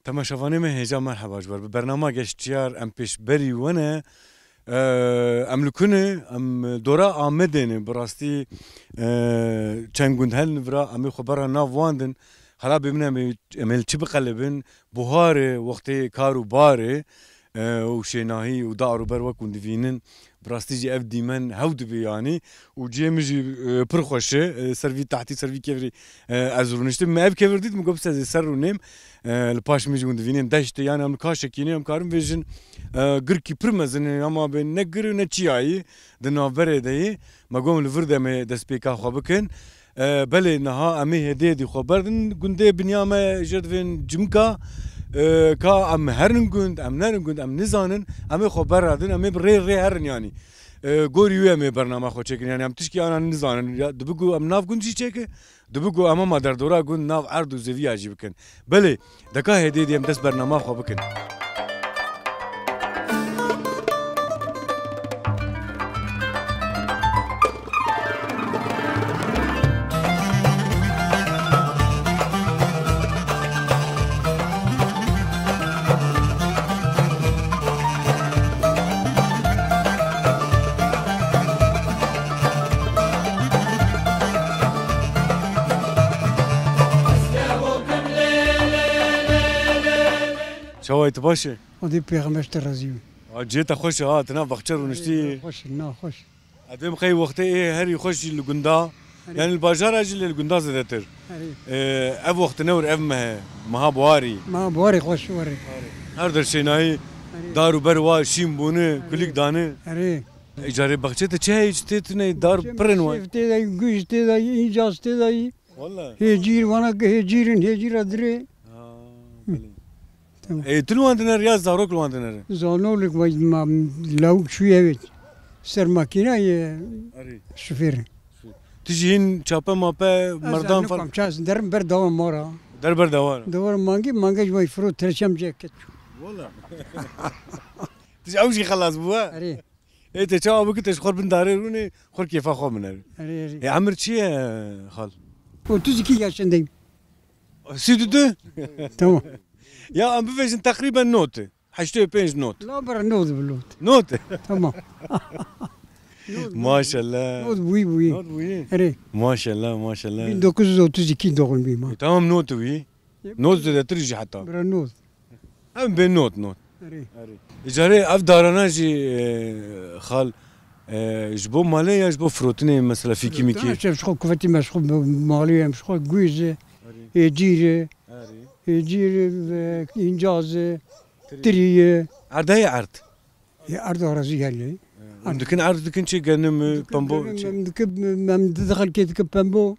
تماشاوانê me hêja merheba ji ber bi bername geştiyar em pêşberî wene em li ku ne em dora Amedê bi rastî çend gund hel nivira em ê xwebera nav wan din hala bê min em ê li çi biqelibin buharê wextê kar û barê û şênahî û dar û ber wek hûn divînin bi rastî jî ev dîmen hew dibe yanî û ciyê min jî pir xweş e servî tehtî servî kevirî ez rûniştim me ev kevir dît min got ez ê ser rûnêm li paş min jî hûn divînin deştê yani em li kaşekî em karin vêjin girkî pir mezin ê ama bê ne gir û ne çiyayî di navberê de yê me got li vir de me destpêka xwe bikin belê niha em ê hêdiyê dî xwe berdin gundê biniya me ji divên cimka ka em herin gund em nerin gund em nizanin em ê xwe beradin em ê bi rê rê herin yanî gorî wê em ê bername xwe çêkin yani em tişkî anan nizanin dibigo em nav gund jî çêke dibigo em hema derdora gund nav erd û zêviya jî bikin belê deka hêdiyê dî em dest bernama xwe bikin شويت باشا ودي بيغمش ترازيو جيت خوش ها تنا بخشر ونشتي خوش نا خوش ادم خي وقت ايه هري خوش لغندا يعني الباجار اجل لغندا زدتر اف وقت نور اف ما بواري ما بواري خوش وري هر در شيناي دارو بروا شيم بونه كليك دانه اري اجاره بخشت چه اجتتني دار برنوا شفتي دا گوشتي دا انجازتي دا والله هجير وانا هجيرن هجير ادري تلو عندنا رياض زاروك لو عندنا زانو لك ما لو شويه بيت سر ماكينه شوفير تجي هين شابا مابا مردان فر چاس درم بر دوام مورا دربر دوار دوار مانجي جوي فروت ترشم جاكيت والله تجي اوجي خلاص بوا اري ايه تشاو ابوك تشخر بن داري روني خور كيف اخو من اري يا عمر شي خال وتجي كي yaşındayım سيدو دو تمام يا ام بفيجن تقريبا نوت حشتي بينج نوت لا برا نوض بلوت نوت تمام ما شاء الله نوض بوي بوي نوت وي اري ما شاء الله ما شاء الله 1932 doğum bima تمام نوت وي نوت ده ترجي حتى برا نوض ام بين نوت اري اجاري اف دارنا جي خال جبو مالي جبو فروتني مثلا في كيميكي شوف شخو كفتي مشخو مالي مشخو جويزه يجيري يجير إنجاز تري عردها عرض يا أرض رزي هالي عندكن عرض دكن شي قنم بامبو مم دخل كي تكب بامبو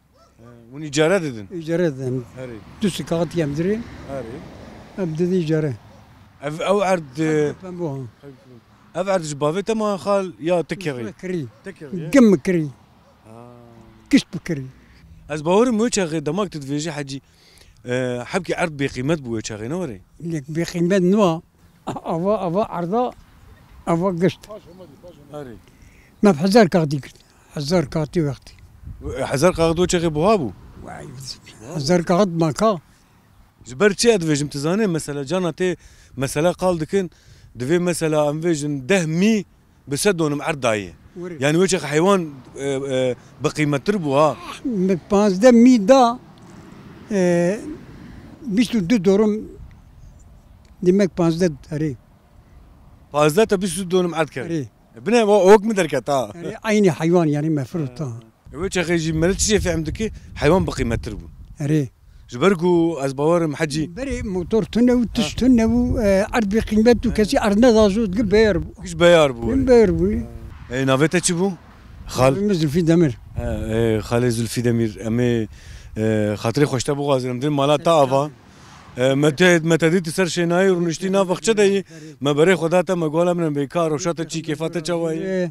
وني جارة ددن جرد هاري دوس كاغت يم دري هاري أبدا دي جرى او عرض بامبو او عرض جبافي تما خال يا تكري كري تكري قم كري كشت بكري از باور مو شغي دماغ تدفيجي حجي حبكي عرض بقيمة بوي شغي نوري لك بقيمة نوا أوا عرضا أوا قشت هاري ما بحزار كاغدي حزار كاغتي وقتي حزار قاعدو شغي بوابو حزار كاغد ما كا جبر شي ادفيجم تزاني مثلا جانا تي مثلا قال دكن دفي مثلا انفيجن دهمي بسدون معرضايه يعني وجه حيوان بقيمة تربوها پانزده میدا بیست و دو دورم demek پانزده اری فازده تا بيسو دون معد كر اری بنا اوك مدركة تا عيني حيوان يعني مفروض تا وجه خيجي ملت شي في عندك حيوان بقيمة تربو اری جبرقو از باور محجي بري موتور تنو تشتنو عرض بقيمته كسي عرضنا دازو تقبير كيش بيار بو تقبير بو اي نافيتا تشبو خال نزل في دمر اي خالي زلفي دمير امي خاطري خوشتا بو غازرم دين مالا تا افا متى دي تسر شناي ورنشتي نافخ دي ما بري خداتا ما قولا من بيكار وشاتا تشي كيفاتا تشواي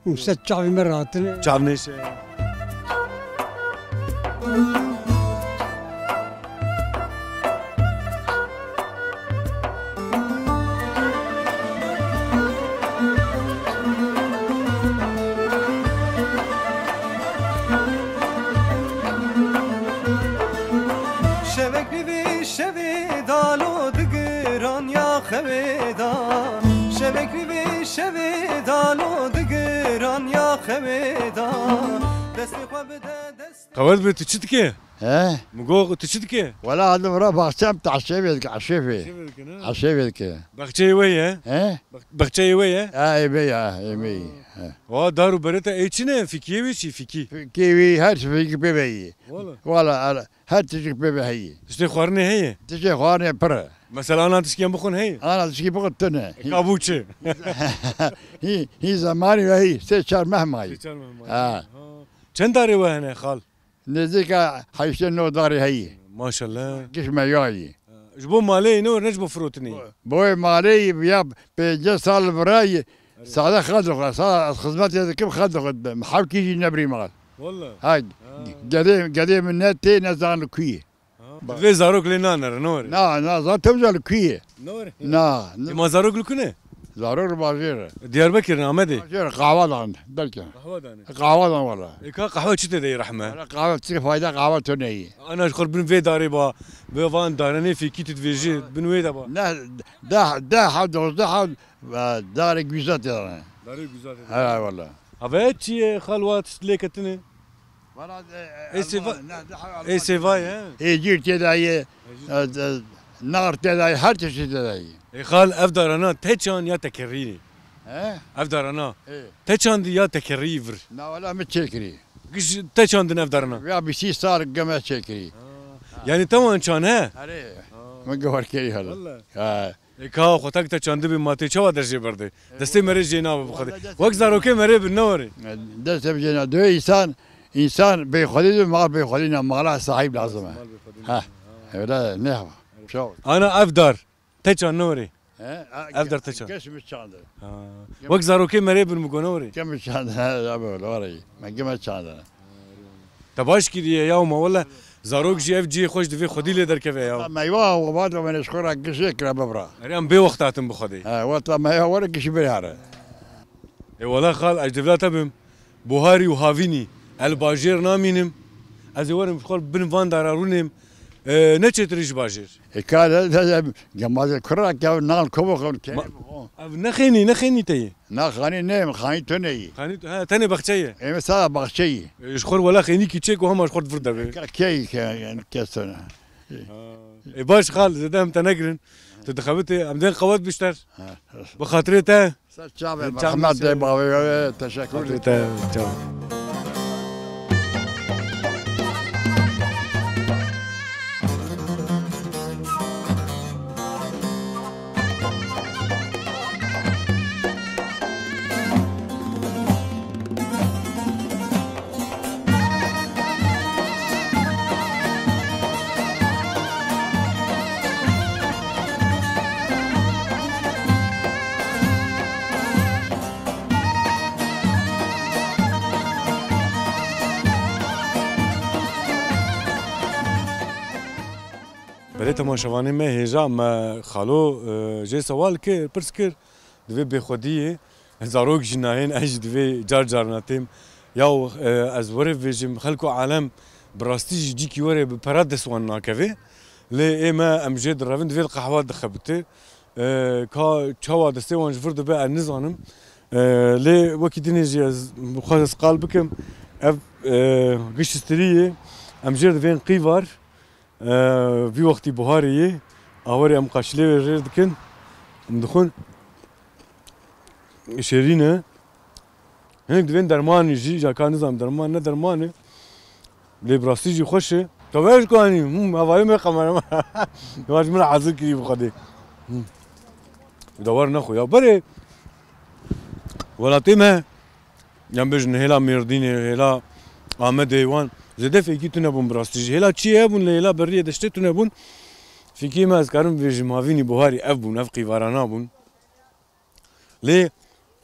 وست شعبي مرات شعبنيش شبك بي شبي دالو دق دگران یا خویدا شبکری به شویدا لو دگران یا خویدا دست خواب دست قواد به تشت که ها مگو تشت که ولا هذا مرا بخشم تعشيبك عشيفي عشيفك بخچه ویه ها بخچه ویه اي بي وا دارو برته ایچنه فیکیه وی چی فیکی كيوي هات فيك بيبي والله ولا هات تجيك بيبي هي işte خورنه هي تجي خوارني برا mesela ana tişkiyen بخون هي انا تجي بقتنا kabuçe هي زماني وهي سيشار مهما هي چند داری و هنه خال نزيك حيشتن نو داري هي maşallah كش ما ياي جبو مالی نور نجبو فروتنی بوي مالي بياب بيجي صار براي ساعة خدوا صار خدمات هذا كم خدوا محاول كيجي نبري مال والله هاي قديم النت تي نزان كوي ve zarok le naner nor نا زار تمزل كوي nor نا ma zarok lukune ضرور بازير Diyarbakır Ahmedi بازير قهوة درجة قهوه قهوة والله ka قهوه çite de rahme قهوة تصير فايدة قهوة تنهي ana şkor bin ve dari ba ve van darane fiki titveji bin ve da ba نا ده حد ده حد دار جوزات يعني dari güzel ها والله ave çi khalwat leketine ey sevay he يجي تداي نار تداي هر شيء تداي ey khal ev darana teçan ya tekerrini ها ev darana ايه teçan ya tekerrivr لا ولا متشكري giş teçan din ev darana يا بيسي صار قما تشكري yani tamam çan he عليه ما قهر كي هلا والله ها ka xotak te çandı bir matê çava derje berdi destê mere jêna bi xwe wek zarokê mere bin newre دست بجنا دو انسان بيخلي ما بيخلي مالا صاحب لازم ها ولا نهوا شو ana ev dar teçan newre ها أقدر تشوف. كش مشاندر wek zarokê mere bin mi gonewre كم مشاندر هذا ولا وري ما كم مشاندر te baş kiriye ya ma wala zarok jî ev ciyê xweş divê xwedî lê derkeve ya ما يوا وبعد ما نشكرك كشك ببرا eryan bê wextatin bi xwedê ها وطا ما يوا ولا كش بيهاره ê wala xal ez devlata bim buharî û havînî el bajêr namînim ez ê werim xol bin van dara rûnêm ne çêtirî ji bajêr كان هذا جماعة الكرة كان نال كوبا ev nexênî nexênî teyê نا خاني نيم خاني توني xanî he tenê bexçeyê اي مثلا بغشي ji xor wela xênîkî çêk û hema ji xor vir devê كي كان كسنا ê baş xal zêde em te negirin tu dixebitê em dên qewet bişter bi xatirê te محمد باوي تشكر xatirê te çav برای تماشاوانê me hêja me xalo jê sewal kir pirs kir divê bêxwediyê zarok jî nayên ez jî divê car car natêm ya ez werê vêjim xelku alem bi rastî jî cîkî werê bi pera dest wan nakeve lê ê me em jê direvin divê qehwa dixebite ka çawa destê wan ji vir dibe ez nizanim lê wekî dinê jî ez bixwaz ez qal bikim ev giştîriyê em jê divên qîvar في وقتی بهاریه آوری ام قاشله ورر دکن ام دخون شیرینه هنگ دوین درمانی جی جاکان نظام درمان نه درمانه لیبراستی جی خوشه تو ویش کنی هوایی می قمرم یواش من عزل کری بخوادی دوار نخو یا بره ولاتی ما یم بجن هلا میردینه هلا آمد ایوان زده فیکی تو نبون براستیجی هلا چیه بون لیلا بریه دشته تو نبون فیکی ما از کارم ویژ ماوینی بوهاری اف بون اف قیوارانا بون لی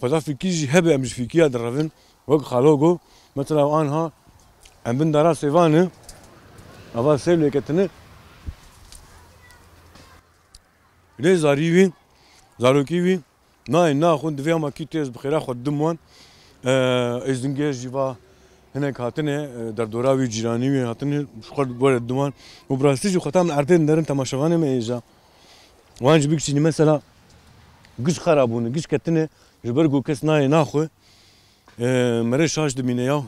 خدا فیکی جی هبه امش فیکی در روین وقت خالوگو مثلا آنها ام بن دارا سیوانه اول سیو لیکتنه لی زاریوی زاروکیوی نه خون دوی اما کی تیز بخیره خود دموان ازدنگیش جیوا هناك هاتنه در دوراوي جيراني هاتنه شقد بور الدمان وبراستيج وختام العرضين درن تماشاغاني ما ايجا وانج بيكشي مثلا قش خرابون قش كتنه جبرقو كس ناي ناخو مري شاش دمينيا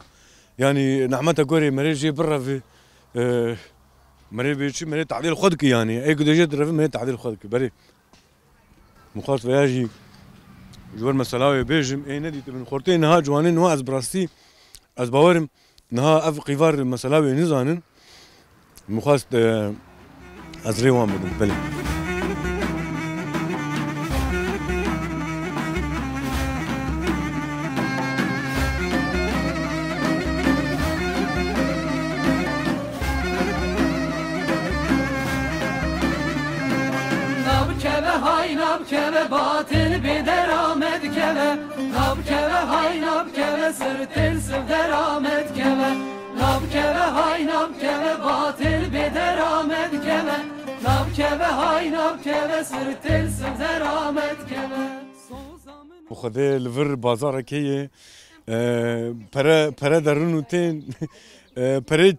يعني نعمتها كوري مري جي برا في مري بيشي مري تعديل خدك يعني اي قد جيت رفي مري تعديل خدك بري مخاط فياجي جوار مسلاوي بيجم اي ندي من خورتين نها جوانين نها از براستي از باورم نها اف قيفار مسلاوي نزانن مخاص از ريوان بدن بلي Keve batil bir deramet keve Nab keve hay nab keve sırtıl sıv deramet keve Nab keve hay nab keve batil bir deramet keve Nab keve hay nab keve sırtıl sıv deramet keve وخذي الفر بازار كي para darun utin para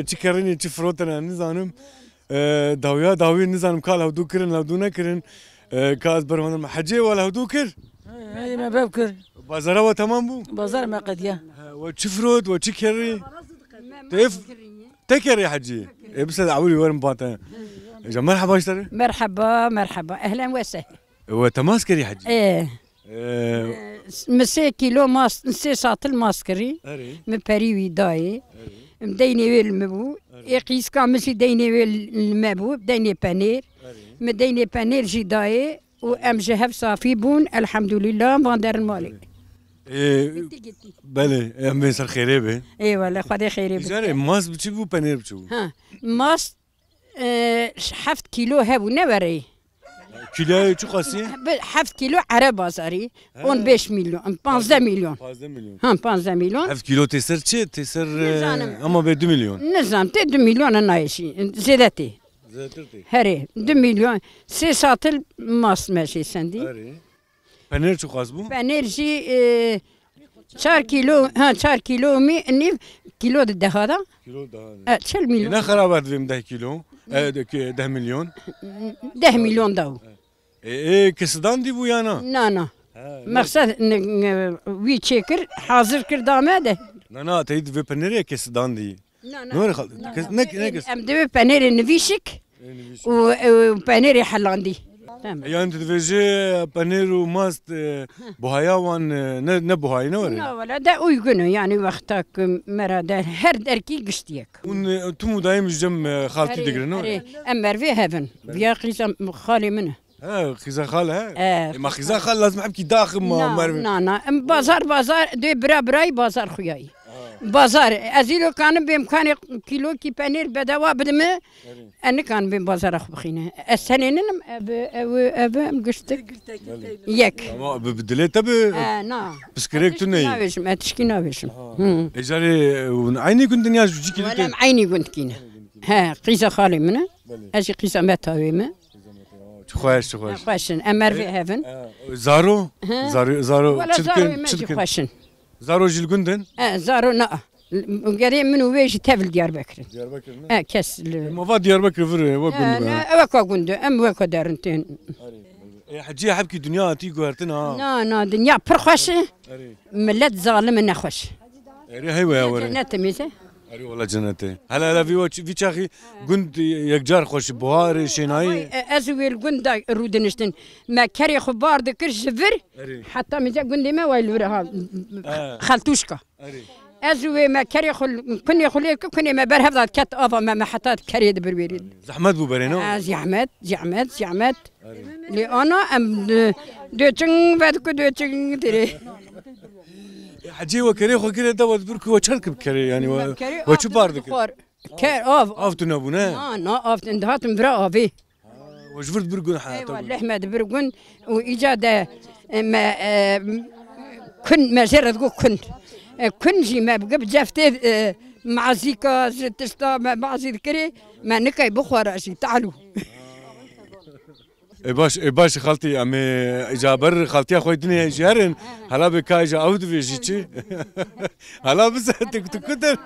çi karını çi frotana nizanım davi nizanım kal havdu kirin havdu ne kirin كاز برهان حجي ولا هدوكر؟ اي ما ببكر بازارا وتمام بو؟ بازار ما قد يا وتشفرود وتشكري تف تكري حجي بس عولي ورم باطن مرحبا اشتري مرحبا مرحبا اهلا وسهلا وتماسكري حجي ايه مسي كيلو ماس نسي ساطل ماسكري مبريوي داي مديني ويل المبو يقيس كامسي ديني ويل المبو ديني بانير مديني بانير جداي وام جهف صافي بون الحمد لله فاندر المالي بله ام سر خيري به اي والله خدي خيري به جاري ماس بتشبو بانير بتشبو ها ماس حفت كيلو هبو نوري كيلو شو قاسي حفت كيلو عرب بازاري 15 مليون 15 مليون 15 مليون ها 15 مليون حفت كيلو تسر شي تسر اما ب 2 مليون نظام 2 مليون انا شي زيدتي هري 2 مليون سي ساطل ماس ماشي سندي هري بانير شو قاسبو بانير جي 4 كيلو ها 4 كيلو مي نيف كيلو هذا كيلو ده 4 مليون انا خرابات فيم 10 كيلو 10 مليون 10 مليون داو ايه كسدان دي بو يانا نا مقصد وي تشيكر حاضر كر داماده نا تريد في بانير كسدان دي نور خل نك ام دبي بانير نفيشك وبانير حلاندي يعني انت تفيجي بانير وماست بوهايا وان نه بوهاي نوري لا ولا دا uygun يعني وقتك مراد هر دركي قشتيك انتم دايم جم خالتي دقري نوري امر في هيفن يا قيس خالي منه خيزان خال ها ما خيزان خال لازم ابكي داخل ما مرمي نا بازار دو براي بازار خوياي بازار ازيلو كان بامكاني كيلو كي بانير بدوا بدمه انا كان بين بازار اخ بخينا السنين اب مقشتك ياك بدلي تبي نا بس كريك تني ما تشكينا باش اجاري عيني كنت نياج بجيك ولا عيني كنت كينا ها قيسه خالي منه اجي قيسه متاويمه خوش امر في هيفن زارو ولا زارو خوشن زارو جيل كندن زارو نا قريب من ويجي تفل ديار بكر كاس ما ديار بكر فري وكو كندو ام وكو دارنتين حجي حبكي دنيا تيجو هرتنا نا دنيا برخوش ملت ظالم نخوش هيوا يا وري جنات ميزه اري والله جنتي هلا في تشاخي كنت يكجار خوش بوهاري شيناي ازويل كندا رودنشتن ما كاري خبار دكر جفر حتى مزا كندي ما ويلورها خالتوشكا ازوي ما كاري خل كني خليك كني ما برهف كات افا ما حتى كاري دبر بيريد زحمت بو برينو زحمت لي انا ام دوتشن بدك دوتشن تري حجي وكري خو كري دوا بركو وشرك بكري يعني وشو باردك كار اوف تنابونا نا اوف اندهات مبرا افي وجفرت برقون حياته ايوا احمد برقون واجاده ما كن ما جرد كن جي ما بقى بجافتي مع زيكا تستا مع ذكري ما نكاي بخور شي تعالوا باش خالتي امي اجابر خالتي اخوي الدنيا جارن هلا بكا اجا اود في شيء هلا بس تكتر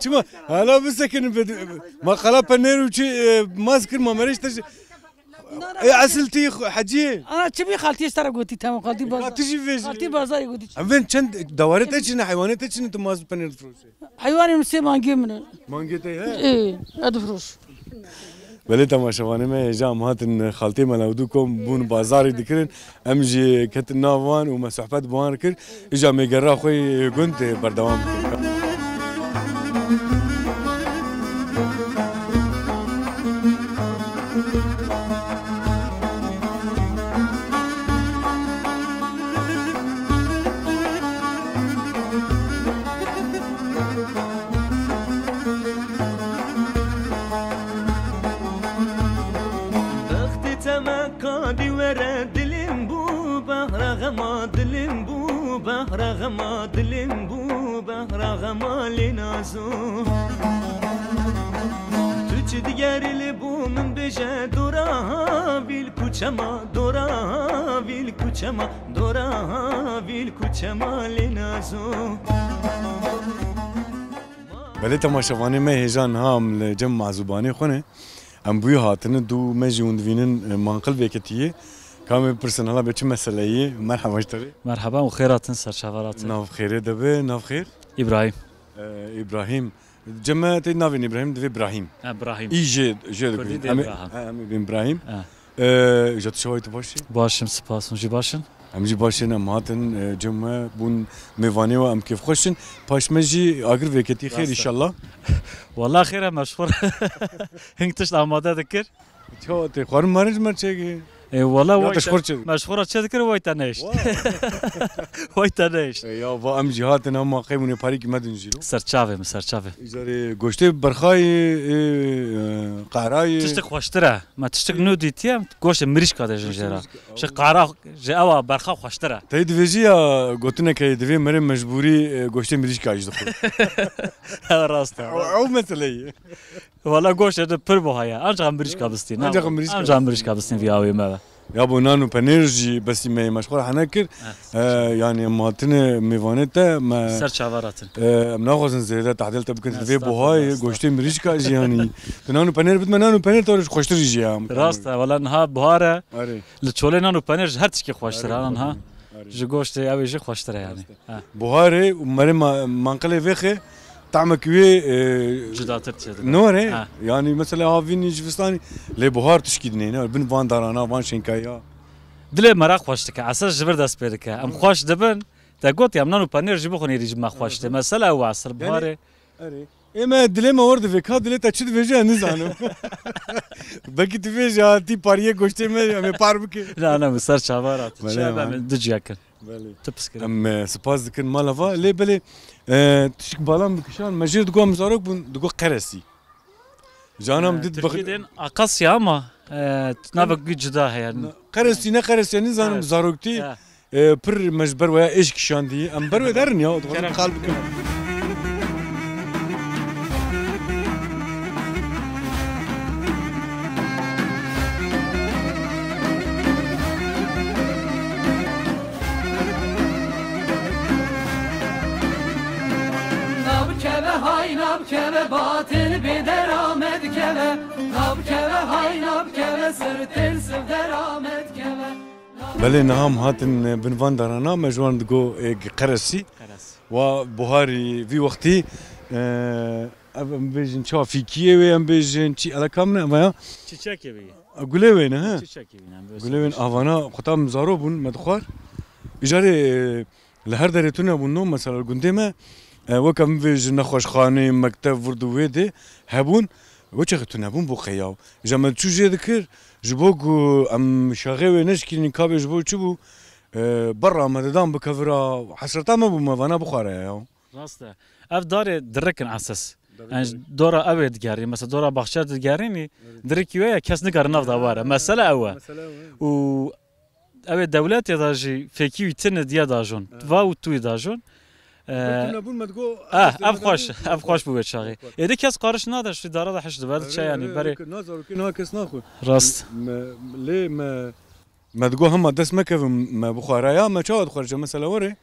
شما هلا بس كن ما خلا بنيرو شي ماسكر ما مريش اصلتي حجيه انا تبي خالتي اشترى قلتي تمام خالتي بازار تجي فيش خالتي بازار قلتي وين كان دوارت ايش حيوانات ايش انت ماز بنير فروش حيواني مسي مانجي من مانجيتي ها ايه هذا فروش بله تماشاوانه ما جام هاتن خالتي ملاودوكم بون بازاري دكرن امجي كت ناوان وما صحبت بوان كر اجا ميغرا خوي كنت بردوام بهرغما دلم بو بهرغما لنازو تو دیگری لبو من بجه دورا ویل کوچما دورا ویل کوچما دورا ویل کوچما لنازو بله تماشاوانه ما هیجان هام لجمع زباني خونه ام بوی هاتن دو مجون دوینن مانقل وکتیه كامل برسنالا بيتش مسألة مرحبا اشتري مرحبا وخيرات سرشافرات ناف خير دبي ناف خير ابراهيم ابراهيم جماعة نافين ابراهيم دبي ابراهيم ابراهيم جد ام ابراهيم جات شوية باشي باشم سپاس ونجي باشن ام جي باشن ام هاتن جماعة بون ميفاني وام كيف خوشن باش مجي اقر فيكتي خير ان شاء الله والله خير مشهور هنك تشلا ماده ذكر شو تخور مارج مرچه والله مشهور مشهورة تذكر وايد تنايش وايد تنايش يا با ام جهاتنا هم قيموني باريك ما دنجيلو سرچاوي مسرچاوي جاري گوشته برخاي قهراي تشتق خوشتره ما تشتق نودي تيم گوشت مريش كاده جنجرا ش قهرا جوا برخا خوشتره تاي دفيجيا گوتنا كاي دفي مري مجبوري گوشته مريش كاج دخل راست او مسألة والله گوشت پر بوهايا انجا مريش كابستين انجا مريش كابستين في اوي ما يا ابو نانو بانيرجي بس ما مشغول حنكر يعني ماتنا ميفانيتا ما سر شعبارات مناغزن زيادة تعديل تبكن في بوهاي گوشتي مريشكا يعني نانو بانير بد نانو بانير تورش خوشتر جيام راست والله انها بهاره اري لتشولي نانو بانير هر تشكي خوشتر انها جو گوشتي اوي جي خوشتر يعني بوهاري ومري مانقلي فيخي طعمه كوي جداتر نوري يعني مثلا هافيني جفستاني لي بوهار تشكيدني بن فان دارانا فان شينكايا دلي مرا خوشتك اساس جبر داس بيرك ام خوش دبن تا قلت يا منانو بانير جيبو خوني ريج ما خوشته مثلا هو عصر بهاري اري اما دلي ما ورد فيك هاد دلي تشد فيجا نزانو بقي تفيجا تي باريه گوشتي مي باربك لا انا مسر شعبارات شابه من دجاكن تبسكر ام سباز ذكر مالافا لي بلي تشك بالام بكشان مجير دقوا مزارك دقوا قرسي جانم ديت بخدين اقصي اما تنافق جدا يعني قرسي نا قرسي يعني زانم زاروكتي بر مجبر ويا ايش كشان دي ام بر ودرن يا قلبك keve batil bir deramet keve nab keve hay nab keve sırtır sıv deramet keve بله نعم هاتن بن فان دارانا مجوان دقو قرسي وبوهاري في وقتي ام بيجن شو في كيوي ام بيجن شي على كامنا ما تشاكي بي اقول وين ها تشاكي اقول وين افانا قطام زاروبون مدخور اجاري لهر دريتونا بنو مثلا القندمه وكم فيج نخوش خاني مكتب وردو ويدي هبون وچختون هبون بو خياو جمال شو جي ذكر جبوكو ام شاغي نشكي نكابي جبو تشبو برا مدام بكفرا حسرتا ما بو مفانا بخارا يا راسته اف داري دركن اساس يعني دورا ابد جاري مثلا دورا بخشات جاريني دركي ويا كاس نقر نفض واره مساله هو و ابد دولات يداجي فيكي يتن ديا داجون فاو تو داجون اف خوش بود شاغي اذا كاس قارش نادر شي دار حش دبر شي يعني بري نازر كنا كاس ناخذ راست ليه ما تقول هم دس مكه ما بخاريا ما تشاهد خرج مثلا وري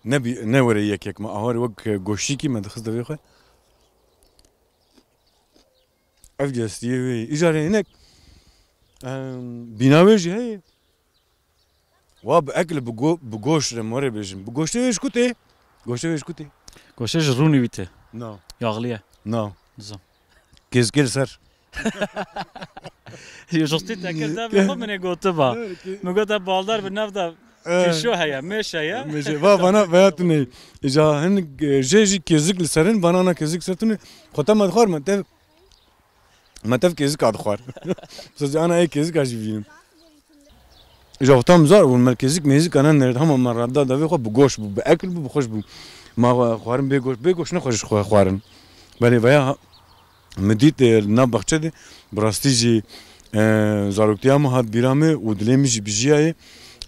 نبي نوري يك ما هوري وك غوشيكي ما دخز دبي خو افجس يوي اجاري هناك بیناویجی هی و باكل بگوش رموره بیشم بگوشته ویش کتی گوشته ویش کتی گوشه جرونی بیته نه یاغلیه نه نظام کزگل سر جستی تکر دا بخو منه گوته با مگوته بالدار به نفدا شو هيا مش هيا ماشي فانا فاتني اذا هن جيجي كيزك لسرن بنانا كيزك سرتني خطا ما دخار ما تف كيزك ادخار بس انا اي كيزك اجيبين اذا وطام زار والمركزك ميزك انا نرد هم مرة دا بخو بگوش باكل بخوش ما خوارن بگوش نخوش خوارن بله ويا مديت نابخچه دي براستيجي زاروكتيا ما هاد بيرامي ودليمج بجياي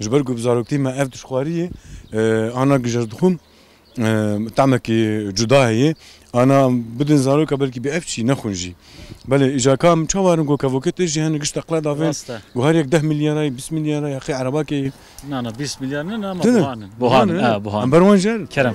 جبر قب زاروكتي ما اف دشخواريه انا جردخم تعمكي جداهي انا بدن زاروكا بلكي باف شي نخونجي بله اجا كام تشوارن جو كافوكيت جي هن قشت اقلا دافين وهاريك 10 مليار 20 مليار يا اخي عرباكي لا 20 مليار لا ما بوهان بوهان بروان جار كرم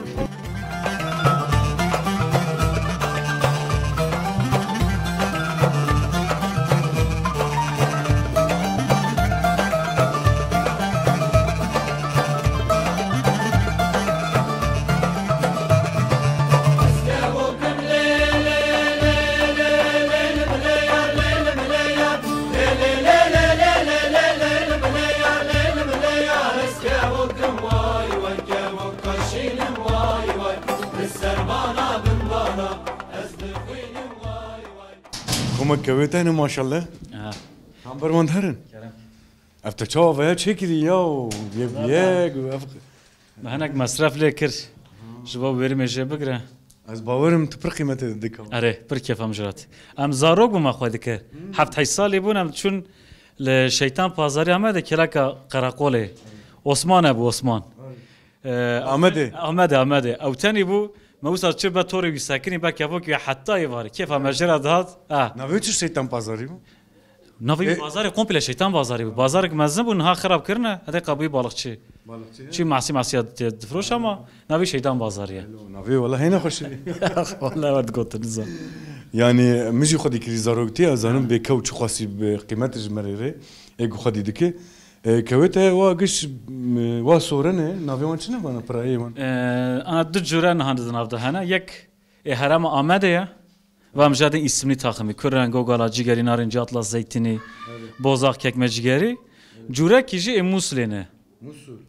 هم كويتين ما شاء الله هم بروان هرن افتشوا ويا شكلي ياو بيك هناك مصرف لكر شباب بريم جبكره از باورم تبر قيمته دكم اره بر كيف امجرات ام زاروق بما خودك حفت حي سالي بونم چون لشيطان بازاري امده كلاكا قراقوله عثمان ابو عثمان احمد او تاني بو موسى تشبه توري بيساكني باك يفوك حتى يفاري كيف امجرات هاد نويتش شيطان بازاري نوي بازاري كومبل شيطان بازاري بازارك مزنب ونها خراب كرنا هذا قبي بالغشي شي معسي دفروش اما نوي شيطان بازاريه نوي والله هنا خوش والله ورد قلت نظام يعني مجي خدي كري زاروكتي ازانم بكوتش خاصي بقيمه جمريري ايغو خدي دكي كويتا واقش واسورنه نوي وانشنا وانا برايمان انا دو جوران هاند نافده هنا يك هرم آمده و مجادين اسمني تاخمي كرن جوجلا جيجري نارنجي اطلس زيتيني بوزاق كيك مجيجري جورا كيجي موسلينه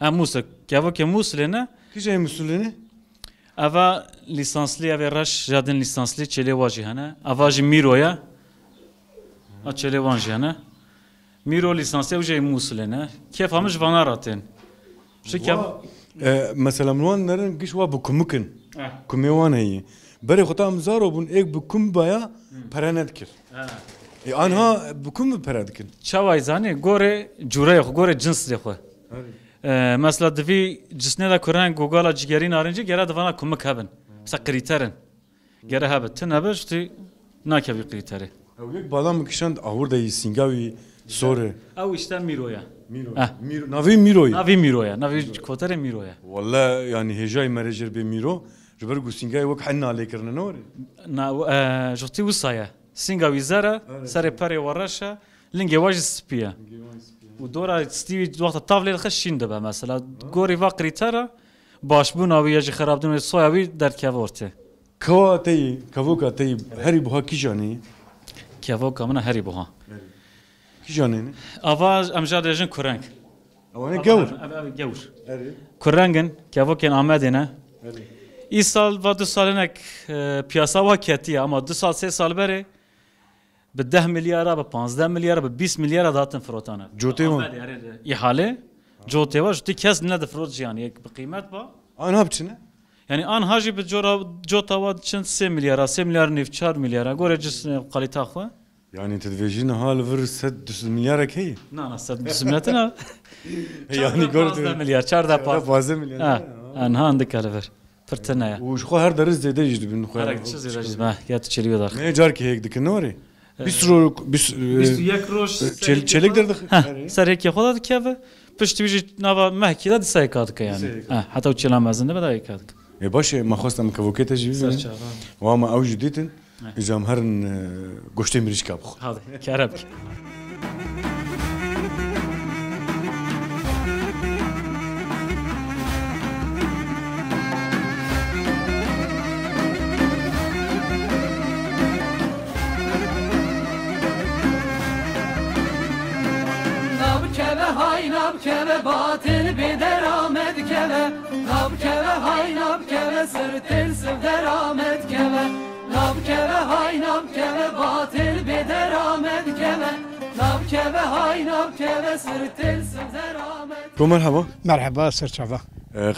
موسل كيفو كموسلينه كيجي موسلينه اوا ليسانسلي افي راش جادن ليسانسلي تشيلي واجي هنا افاجي ميرويا اتشيلي واجي هنا ميرو ليسانسلي وجي موسلينه كيف همش فاناراتين شو كيف مثلا منوان نرن قش وابو كمكن كميوان هي بري خطام زارو بون ايك بكم بايا پرندكر آنها بكم پرندكن چاوای زانی گوره جوره خو گوره جنس خو مثلا دوی جسنه دا کرن گوگالا جگری نارنجی گره دوانا کمک هبن مثلا قریترن گره هبت تنبش تی ناکبی قریتره او یک بالا مکشند آورده ی سینگاوی سوره او اشتن میرویا ناوی میرویا ناوی میرویا ناوی کوتر میرویا والله يعني هجاي مرجر بميرو جبر قوسينجاي وك حنا عليك رنور نا جوتي وصايا سينغاوي زرا ساري باري ورشا لينجي واج سبيا ودورا ستيفي وقت الطاوله الخشين دبا مثلا غوري فقري ترى باش بونا ويجي خراب دون صوياوي در كافورته كواتي كافوكا تي هري بوها كيجاني كافوكا من هري بوها كيجاني افاج امجاد رجن كورانك اوانا جور جور كورانجن كافوكن آمدينه ای سال و 2 سالنک پیاسا واکیتی اما 2 سال 3 سال بره به 10 میلیارد به 15 میلیارد به 20 میلیارد داتن فروتانه جوتی وان احاله جوتی واش تی کس نه فروت جانی یک به قیمت با آنها بچنه یعنی آن هاجی به جوتا واد چند 3 میلیارد 3 میلیارد نیف 4 میلیارد گوره جس قالیتا خو يعني تدفيجين حال فر 6 مليار كي لا 6 مليار نه يعني قلت 15 میلیارد 4 15 مليار انها عندك على فرتنايا وش خو هر درس زيد يجد بين خو هرك شو زيد يجد ما يا تشيلي ودار ما جارك هيك دك نوري بيسرو بس يك روش تشيلك در سر هيك خدات كيف بشت بيجي نافا ما هيك لا سايكاتك يعني حتى وتشيلا مازن بدا هيكاتك يا باشا ما خواستم كفوكيتا جيبي وما او جديتن اجام هرن قشتي مريش كابخ هذا كربك keve hay nab keve batil bederamet keve Nab keve hay nab keve sırtel sıv deramet keve Nab keve hay nab keve batil bederamet keve Nab keve hay nab keve sırtel sıv deramet کو مرحبا مرحبا سرچاوا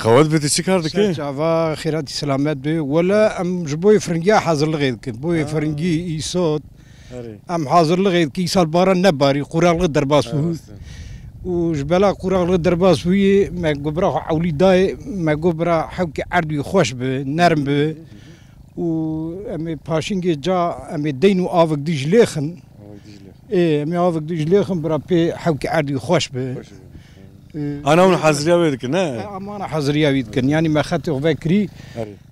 خواد بده چی کار دکی؟ سرچاوا خیراتی سلامت بی ولا ام جبوی فرنگی حاضر لغید کن بوی فرنگی ایساد ام حاضر لغید کی سال باران نباری قرالغ درباس بو و جبلا قرالغ درباس بوی ما گبرا عولی دای ما گبرا حوک عردی خوش به نرم به و ام پاشینگی جا ام دینو آوک دیج لیخن ام آوک دیج لیخن برا پی حوک عردی خوش به انا اون حاضریا ويدك نه انا حاضريا ويدكن يعني ما خدت فكري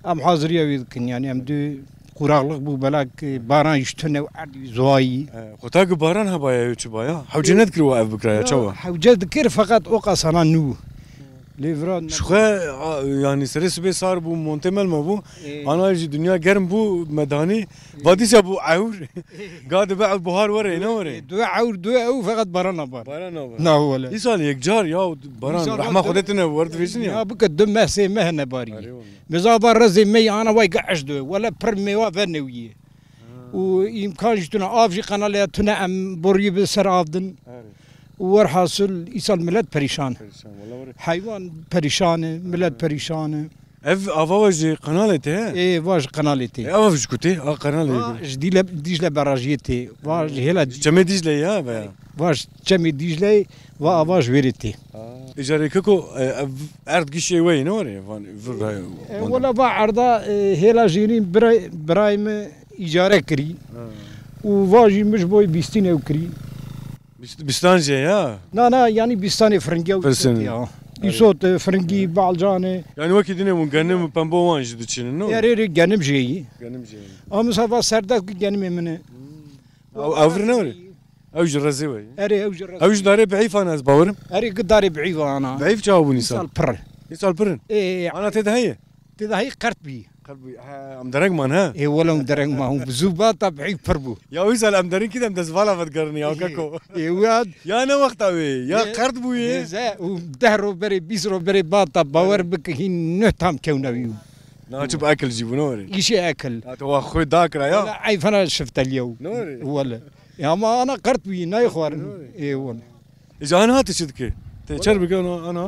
ام حاضريا ويدكن يعني ام دو قراغلق بو بلاك باران يشتنو عدي زواي خطاك باران هبايا يوتش بايا حوجنت كرو واقف بكرايا تشوا حوجت كير فقط اوقا انا نو ليفران شو يعني سرس بي صار بو مونتمل ما بو انا يجي دنيا گرم بو مداني واديس ابو عور قاعد بعد بهار وري نوري دو عور دو او فقط باران بار باران لا ولا يسال يكجار يا باران رحمه خدتنا ورد فيشن يا بك دم سي مهنه باري مزابر رزي مي انا واي قعش دو ولا برمي وفنويه ويمكن جتنا افجي قنالاتنا ام بوري بسر افدن ورحاصل يصل ملت بريشان حيوان بريشان ملت بريشان اف افواج قنالتي ايه واج قنالتي افواج كوتي قنالي جديله ديجله براجيتي واج هلا جمي ديجله يا واج جمي ديجله واج ويريتي اجاريكو ارد قشي وين نوري ولا با عرضه هلا جيرين برايم اجاره كري وواجي مش بوي بيستين وكري بستانجي يا لا يعني بيستاني فرنجي يصوت فرنجي بعلجاني يعني وقت دنيا مغنم بامبوان جدو تشين نو يا ريري جانم جي غنم جي ام صافا سردك جانم من او فرنوري او جرزي وي اري او جرز او داري بعيف انا باورم اري قداري بعيف انا بعيف جاوبني سال بر يسال برن ايه انا تدهي تدهي قرت بي قلبي ام درق مان ها ايه ولا درق ما هو بزوبات بعيف بربو يا ويسال ام درين كده ام دزفالا فتقرني يا كاكو ايه واد يا انا وقت اوي يا قرت بوي ودهرو بري بيسرو بري باطا باور بك هين نهتم كوناويو ناتشوف اكل جيبو نوري يشي اكل هو اخوي ذاكره يا لا عيف انا شفت اليوم نوري ولا يا ما انا قرت بي نا يخوار ايه ولا اذا انا هاتشدك تشرب انا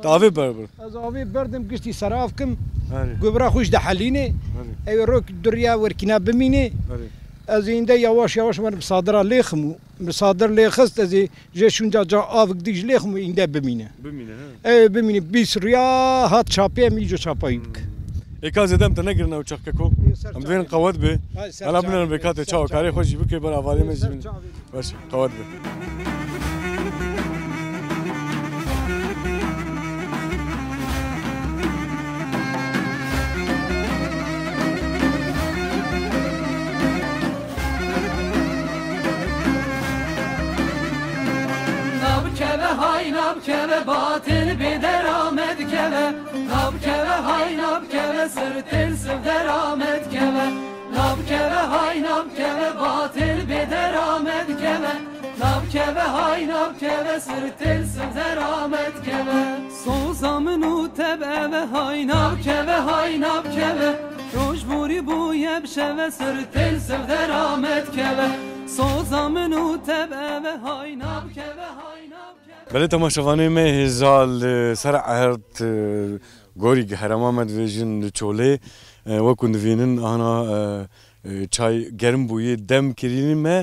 طافي بربر ازافي بردم قشتي سرافكم قبرا خوش دحليني اي روك دريا وركنا بميني ازين دا يواش يواش من مصادره ليخمو مصادر ليخست ازي جيشون جا افك ديج ليخمو اندا بمينه اي بمينه بيس ريا هات شابي ميجو شابايك اكاز دم تنقرنا وشككو ام دين قواد به انا بنا بكات تشاو كاري خوش بك برا فالي مزين باش قواد به Nab keve batil bederamet keve Nab keve hay nab keve sırtel sıv deramet keve Nab keve hay nab keve batil bederamet keve Nab keve hay nab keve sırtel sıv deramet keve Sozamın u tebe ve hay nab keve hay nab keve Rojburi bu yebşe ve sırtel sıv deramet keve Sozamın u tebe ve hay nab keve hay nab بله تماشاوانه می هزال سر عهد گوری هرما مدویجن چوله و کندوینن آنا چای گرم بوی دم کرینی ما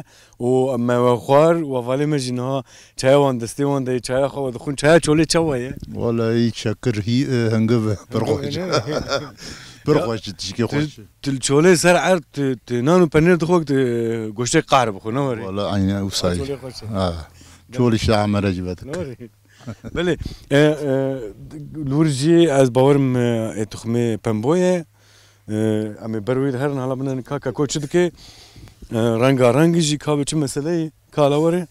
و موخوار و ولی مجنها چای وان دستی وان دی چای خو دخون چای چوله چوایه والله شکر هی هنگوه برخوش برخوش تشکی خوش تل چوله سر عهد نانو پنیر دخوک گوشت قارب خو نوری والله عینه اوسای چولی شعر مرجبت بله لورجی از باورم اتخمه پنبویه امی بروید هرن حالا بنن کاکا کوچد که رنگا رنگی جی کابه چه مسئله کالا وره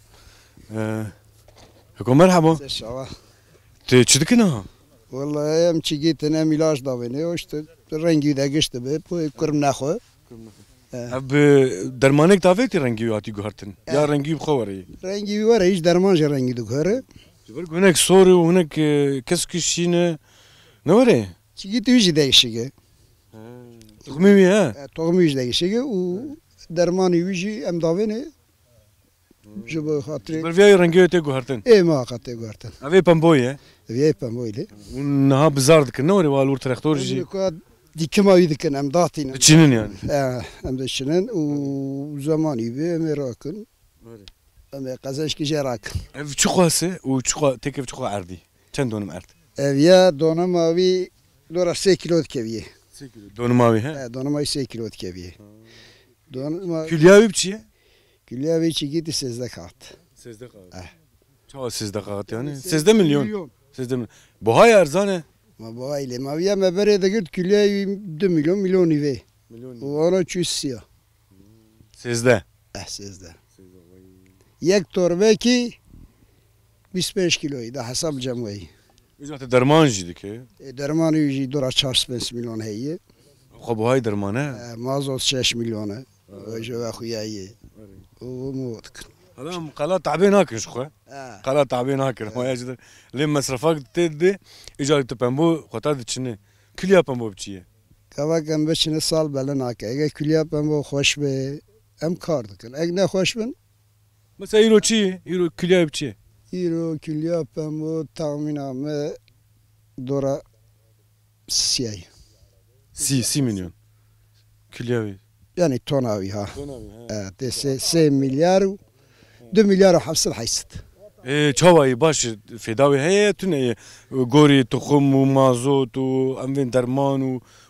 حکم مرحبا تی چد که نه والله ام چی گیت نم علاج داوینه وشت رنگی دگشت به پوی کرم نخو اب درمانك دافيتي رنگي واتي گهرتن يا رنگي بخوري رنگی وره هیچ درمان جه رنگی دکاره جبر هناك صوري وهناك كسكشينه نوري چیگی تویجی دیگشیگه تخميمي ها توغمیش دیگشیگه و درمانی ویجی ام داوینه جبه خاطری جبر فيها رنگي واتي گهرتن ای ما خاطر گرتن افي بامبوي ویای پنبویلی ونها بزارد نوري والور ترختور جي دیکما ویدکن ام داتین تشينن يعني ام دشنن و زمانی به مراکن ام قزنش کی جراکن شو خاصه وشو تكيف شو عردي كم دونم عرض اویا دونم آوی دورا 3 کیلو کیویه دونم ماوي ها دونم آوی 3 کیلو کیویه دونم كلياوي بشي کلیاوی چی گیتی 13 کات 6 دقائق شو 6 دقائق يعني 6 مليون 6 مليون بهاي ارزانه ما بايله ما ويا ما بريده قلت كلياوي 2 مليون مليون يبي وانا تشوسيا 6 16 یک توربه 25 کیلویی ده حساب جمعی اجت درمان جديك درمان يجي دورا 45 مليون هي خب هاي درمانه مازوت 6 مليون وجو اخوياي وموتك هذا قلا تعبين هاك شخه قلا تعبين هاك ما يجد لين مصرفك تدي اجا تبمبو خطا دشنه كليا بمبو بچيه كوا كم بشنه سال بلناك اگه كليا بمبو خوش به ام کار دکن اگه نه خوش بن مثلا يرو چی يرو كليا بچيه يرو كليا بمبو تامينامه دورا سياي 6 مليون كلياوي يعني توناوي ها ده 3 مليار 2 مليار و700 حيست چاوایی باش فداوی هي تونه گوری تخم و مازوت و اموین درمان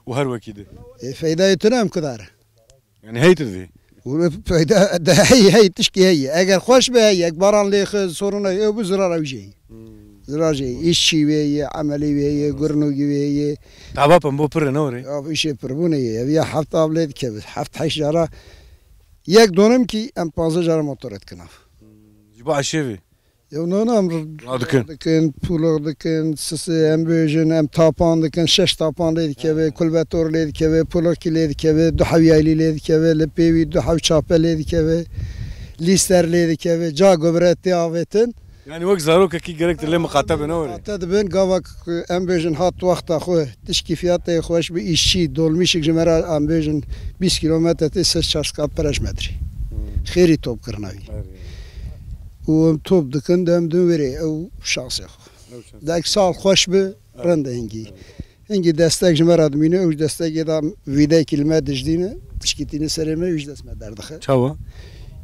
و هر وکیده فايدة تنام كدار يعني هي تدي فايدة ده هي تشكي هي اگر خوش به هي اكبران لي صورنا ابو زرار وجهي زرار جي اشي وهي عملي وهي قرنوجي وهي تعبا بمبو پر نوري اب اشي بربونه يا حفت ابليد كبد حفت حشره يك دونم كي ام 15 جار موتورت كناف جبا عشيفي يونان دكن پولو دكن ام بيجن ام تاپان دكن 6 تاپان ليد كبه كلباتور ليد كبه پولو كي ليد كبه دو حويالي ليد كبه لبيوي دو حو چاپه ليد كبه ليستر ليد كبه جا گبرتي افتن يعني وقت زاروك كي جركت اللي مقاطب نوري تدبن قاوك ام بيجن هات وقت اخوه تشكي فيات خوش بيشي دولميشك جمرا ام بيجن 20 كيلومتر تسع شاسكات برش مدري خيري توب كرناوي و توب دكن دم دوري او شخص داك سال خوش به رند هنگي دستك جمرا دمينه او دستك دا فيدا كلمه دجدينه تشكيتينه سرمه وج دست مدردخه چاوا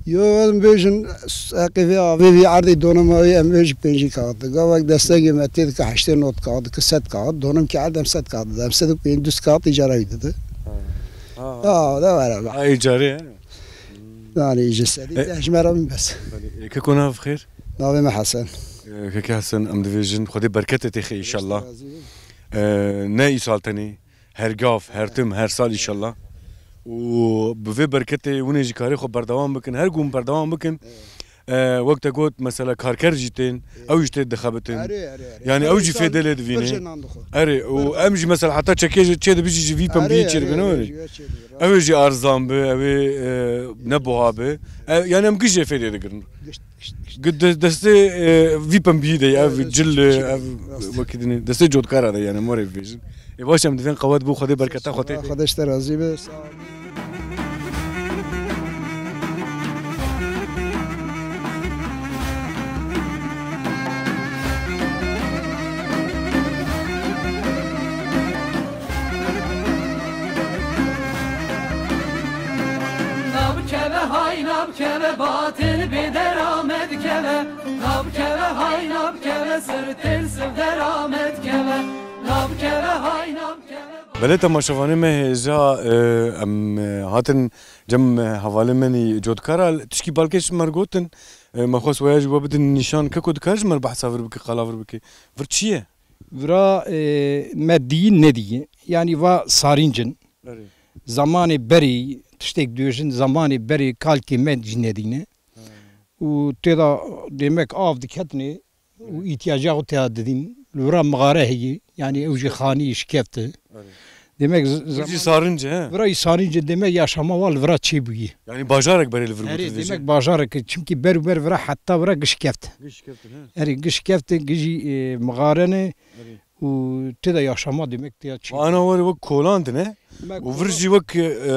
يو ام بيجن اقفي في عرضي دونم ام بيج بيجي كاد قاوك دستك متيد كحشت نوت كاد كست كاد دونم كي عدم ست كاد دم ست بين دوس كاد اجاره يدده ده ولا اي جاري يعني جسدي اجمر بس كيكون بخير ناوي حسن كيك حسن ام ديفيجن خدي بركته تخي ان شاء الله ناي سالتني هرقاف هرتم هر سال ان شاء الله وبفي بركتي ونجي كاري خو بردوام بكن هر قوم بردوام بكن وقت قلت مثلا كاركر جيتين او جيت دخبتين يعني او جي فيدل دفيني اري وامجي مثلا حتى تشكي تشد بيجي في بام بيجي بنوري او جي ارزان به او نبوها به يعني ام كيجي فيدل دقرن قد دستي في بام بيدي او جل وكدني دستي جود كار هذا يعني موري فيجن يباش ام دفين قوات بو خدي بركته خدي خدش ترازي بس Keve batil bir deramet keve Nab keve hay nab keve sırtır sıv deramet keve Nab keve hay nab keve بليت ما شوفاني ما جا ام هاتن جم حواله مني جود كارال تشكي بالكش مرغوتن ما خوس وياج وبدن نشان ككود كارج مر بحسافر بك قلاور بك فرتشيه ورا مدين ندي يعني وا سارينجن زمان بري تشتك دوجن زمان بري كالكي مد جندينه و تدا ديمك اف دكتني و احتياجات تادين ورا مغاره هي يعني اوجي خاني شكفته demek Burcu sarınca he. Vrayı sarınca demek yaşama var vra çi buyi. Yani bacarak bereli vurgu. Demek bacarak çünkü berber vra hatta vra gışkeft. Gışkeftin he. Eri gışkeft gici mağarane u teda yaşama demek diye çi. Ana var vak koland ne? Uvrji vak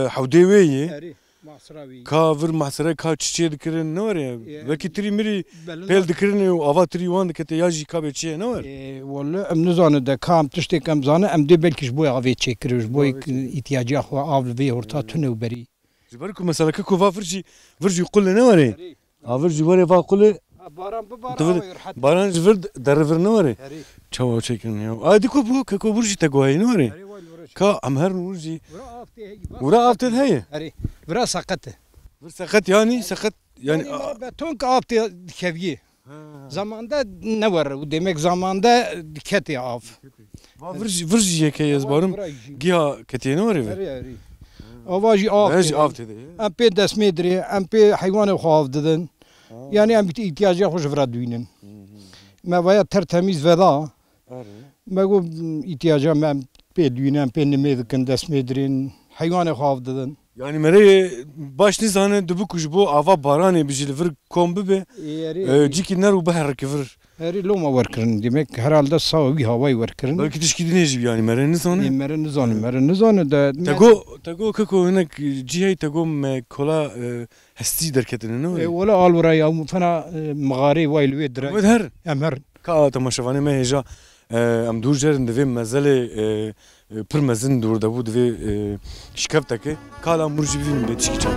havdeveyi. Eri masravi. Ka vır mahsara ka çiçeği dikirin ne var ya? Vaki tri miri pel dikirin o ava tri wan dikete yaji ka beçiye ne var? Valla em nizanı da kam tiştek em zanı em de belki bu avê çekiriz bu ihtiyacı xwe av ve orta tune beri. Jibar ku mesela ku va virji qul ne var ya? Avirji var va qul Baran bu baran. baran jvir dervir ne var ya? Çava çekin ya. Adi ku bu ku burji te goy ne var ya? Ka am her burji. Ura aftel heye. Eri vra sakatı. Sakat yani sakat yani beton ka afte keviye. Zamanda ne var? O demek zamanda diketi av. virji yeke yazbarım. Giha ketiye ne var ya? Avajı av. Vej av dedi. Em pe desmedri, em pe hayvanı xav dedin. Yani em ihtiyacı hoş vra düğünün. Me vaya tertemiz veda. Me go ihtiyacı em pe düğünen pe nemedikin desmedrin. Hayvanı xav dedin. Yani mere baş nizane dubu kuş bu ava barane bijil vir kombi be. Cikinler u behar kıvır. Heri loma varkırın demek herhalde sağ bir havayı varkırın. Belki tişkidi necib yani mere nizane. Mere nizane da. Tego kako hinek cihey tego me kola hesti derketine ne var? Valla al buraya fena mağari vayl ve direk. Med her. Emer. Ka tamaşavane me heja am durjerin devim mezele pırmezin durda bu devi şikaftaki kala murji bivin be tişki çam.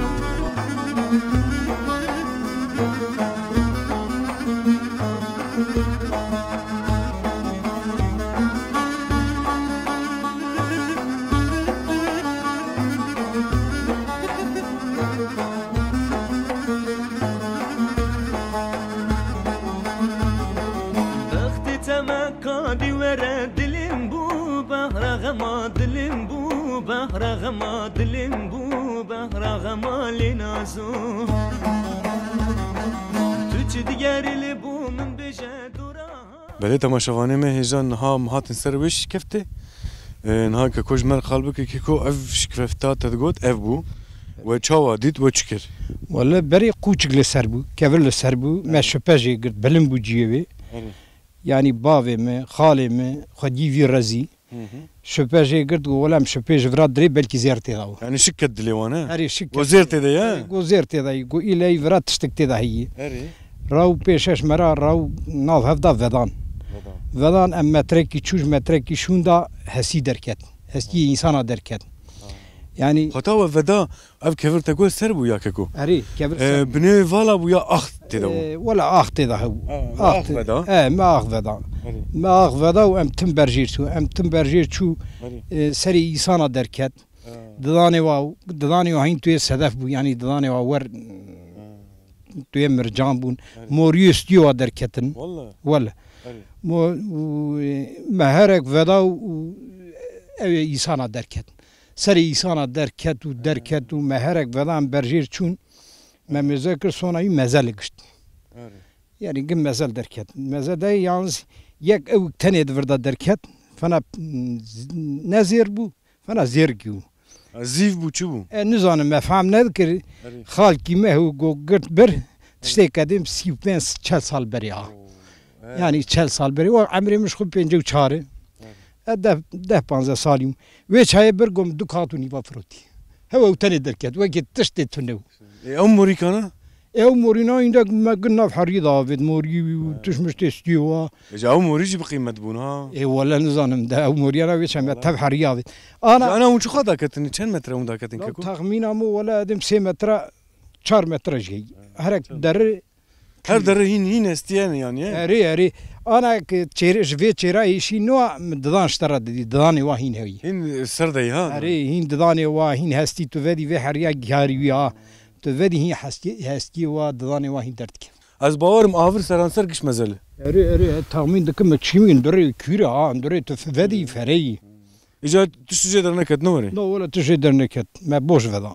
Bahrağıma dilim bu bahrağıma linazu Tüç diğerli bu min beje dura Bele tamaşavane me heja naha mahatin serveş kefte naha ka kojmer qalbek ki ko ev şikfefta tedgot ev bu ve çava dit ve çikir. Valla beri kuçuk le serbu kevir le serbu me şüpheje girt belim bu ciyevi yani bave mi khale mi khadi vi razi şüpheje girt golam şüpheje vra dre belki ziyarete dav. Yani şikket dilewane. Heri şikket. Gozerte de ya. Gozerte da go ile vra tiştekte da hiyi. Heri. Rav peşeş mera rav nav hevda vedan. Vedan em metreki çuj metreki şunda hesi derket. Hesi insana derket. Yani hatta ve veda ev kevir te go ser bu ya keko. Heri kevir. Bine vala bu ya ah teda bu. Valla ah teda hu. Ah veda. Ma ah veda. Ma ah veda و em tim berjir çu. Em tim berjir çu seri insana derket. Didane hain tuye sedef bu yani didane var tuye mercan bun. Morius diyor derketin. Valla. Meherek veda ev insana derket. Seri insana derket u meherek vedan berjir çun me mezekir sonayı mezel gişt. Yani gim mezel derket. Mezel de yalnız yek ev tene dvirda derket. Fena nezir bu. Fena zirgi bu. Ziv bu çu bu. Nizanım mefham nedikir. Halki mehu go girt bir. Tişte kadim 40 sal beri ha. Yani 40 sal beri. O emrimiz xub 5 çare. ده 15 سالیم و چای برگم دو کاتونی با فروتی هوا وتنی درکت و گت تشت تنو عمري كان عمرنا عندك ما قلنا في حريض عابد موري وتشمش تستيوا اجا عمري جي بقيمه بونها اي والله نظام ده عمري انا ويش ما تبع حريض انا وش خدا كتني كم متر وندا كتن كيكو تخمينا مو ولا ادم 3 متر 4 متر جي هرك در هر در هين استيان يعني اري انا جوي چيرا شي نوع ددان اشترى دداني واهين هي هين سردي ها اري هين دداني واهين هستي تو ودي في حريا غاري ويا تو ودي هي هستي و دداني واهين درتك از باورم آور سرانسر قش مزل اري تخمين دكم تشيمين دري كيرا دري تو ودي فري اجا تشجي درنكت نوري نو ولا تشجي درنكت ما بوش ودا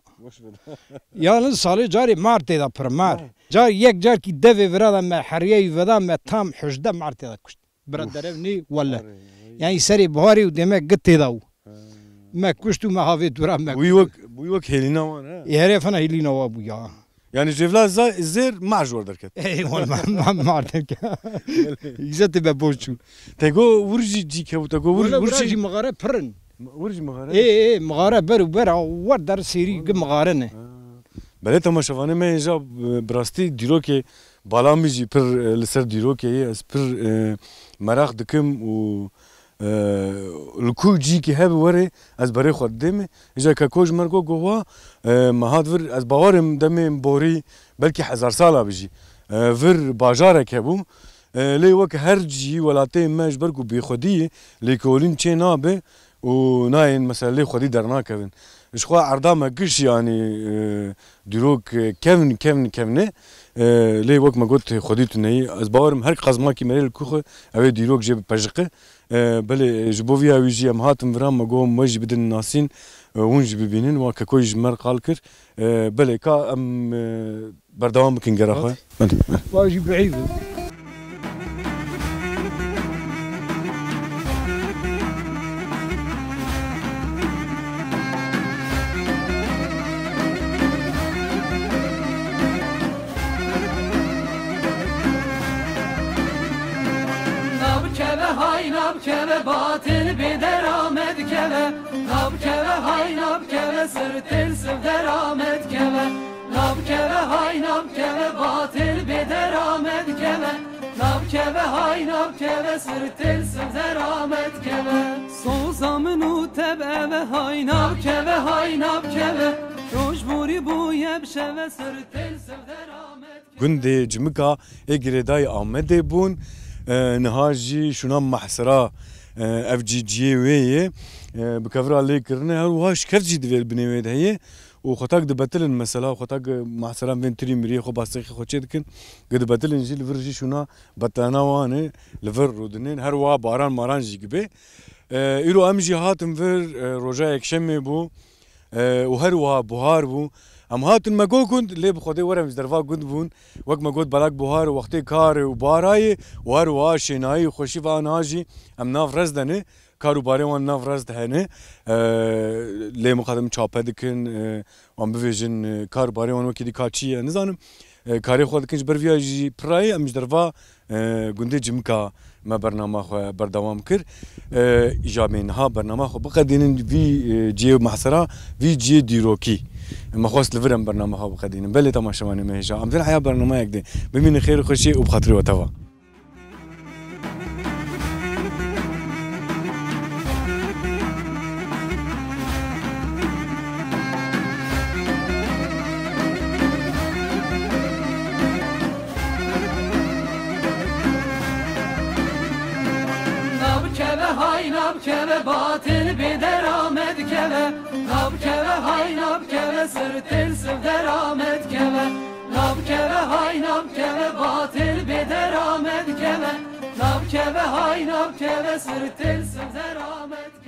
يعني سالي جاري مارتي دا برمار جار یک جار کی دوی ورادا ما حریه ودا ما تام حجده مارتی دا کشت برادرونی ولا یعنی سری بهاری و دمه گتی داو ما كشتو ما هافي دورا ما بويوك هيلينا وانا يعرف انا هيلي نواب ويا يعني جيفلا الزير مع جوار دركت اي والله ما عرفتك يزت ببوشو تقول ورجي جيك وتقول ورجي مغاره برن ورجي مغاره اي مغاره بر ور در سيري مغارنه بله تما شوانه من اینجا براستی دیرو که بالا میجی پر لسر دیرو که از پر مراخ دکم و الکو جی که هب وره از برای خود دمه اینجا که کوج مرگو گوا مهاد ور از باورم دم بوری بلکه 1000 ساله بجی ور باجاره که بو لی وک هر جی ولاته ماج برگو بی خودی لی کولین چه نابه و ناین مثلا لی خودی درنا کبن شخوا عردامه گش يعني دروك كفن لي وقت ما قلت خديت نهي از باورم هر قزما كي مريل الكوخه او دروك جيب بجقه بل جبوفيا ويجي ام هاتم فرام ما قوم مج بدن ناسين ونج ببينين وككوي جمر قالكر بل كا ام بردوام كن غراخه واجي بعيد Keve batil bir deramet keve Nab keve hay nab keve sırtıl sıv deramet keve Nab keve hay nab keve batil bir deramet keve Nab keve hay nab keve sırtıl sıv deramet keve Sozamın u tebe ve hay nab keve hay nab keve Rojburi bu yebşeve sırtıl sıv deramet keve Gündi cimika egreday Ahmed'e bun نهاجي شنو محسرة اف جي جي وي بكفرا لي كرنا واش كيف جي ديال بنيويد هي وخطاك دبتلن مثلا وخطاك محسرة فينتري مري خو باستخي خو تشدكن قد بتلن جي الفرجي شنو بتانا واني لفر رودنين هر وا باران ماران جي جبي يرو ام جي هاتم فر روجا يكشمي بو وهر وا بوهار بو ام هاتن ما جو كنت لي بخدي ورا مش درفا كنت بون وقت ما قلت بلاك بوهار وقتي كار وباراي وهر واشيناي خوشي فاناجي ام ناف رزدني كارو باري وان ناف رزد هني لي مقدم چاپه دکن وان بفيجن كار باري وان وكي دي كاتشي نزانم كاري خود كنج برفيا جي براي ام مش درفا گوندي جمكا ما برنامه خو بردوام كر ايجابي نها برنامه خو بقدين في جي محسرة في جي ديروكي ما خواست لفرم برنامه خو بقدين بلي تماشواني مهجا ام الحياه برنامه يقدي بمين خير خوشي وبخاطري وتوا Keve batil bir deramet keve Nab keve hay nab keve sırtıl sıv deramet keve Nab keve hay nab keve batil bir deramet keve Nab keve hay nab keve sırtıl sıv deramet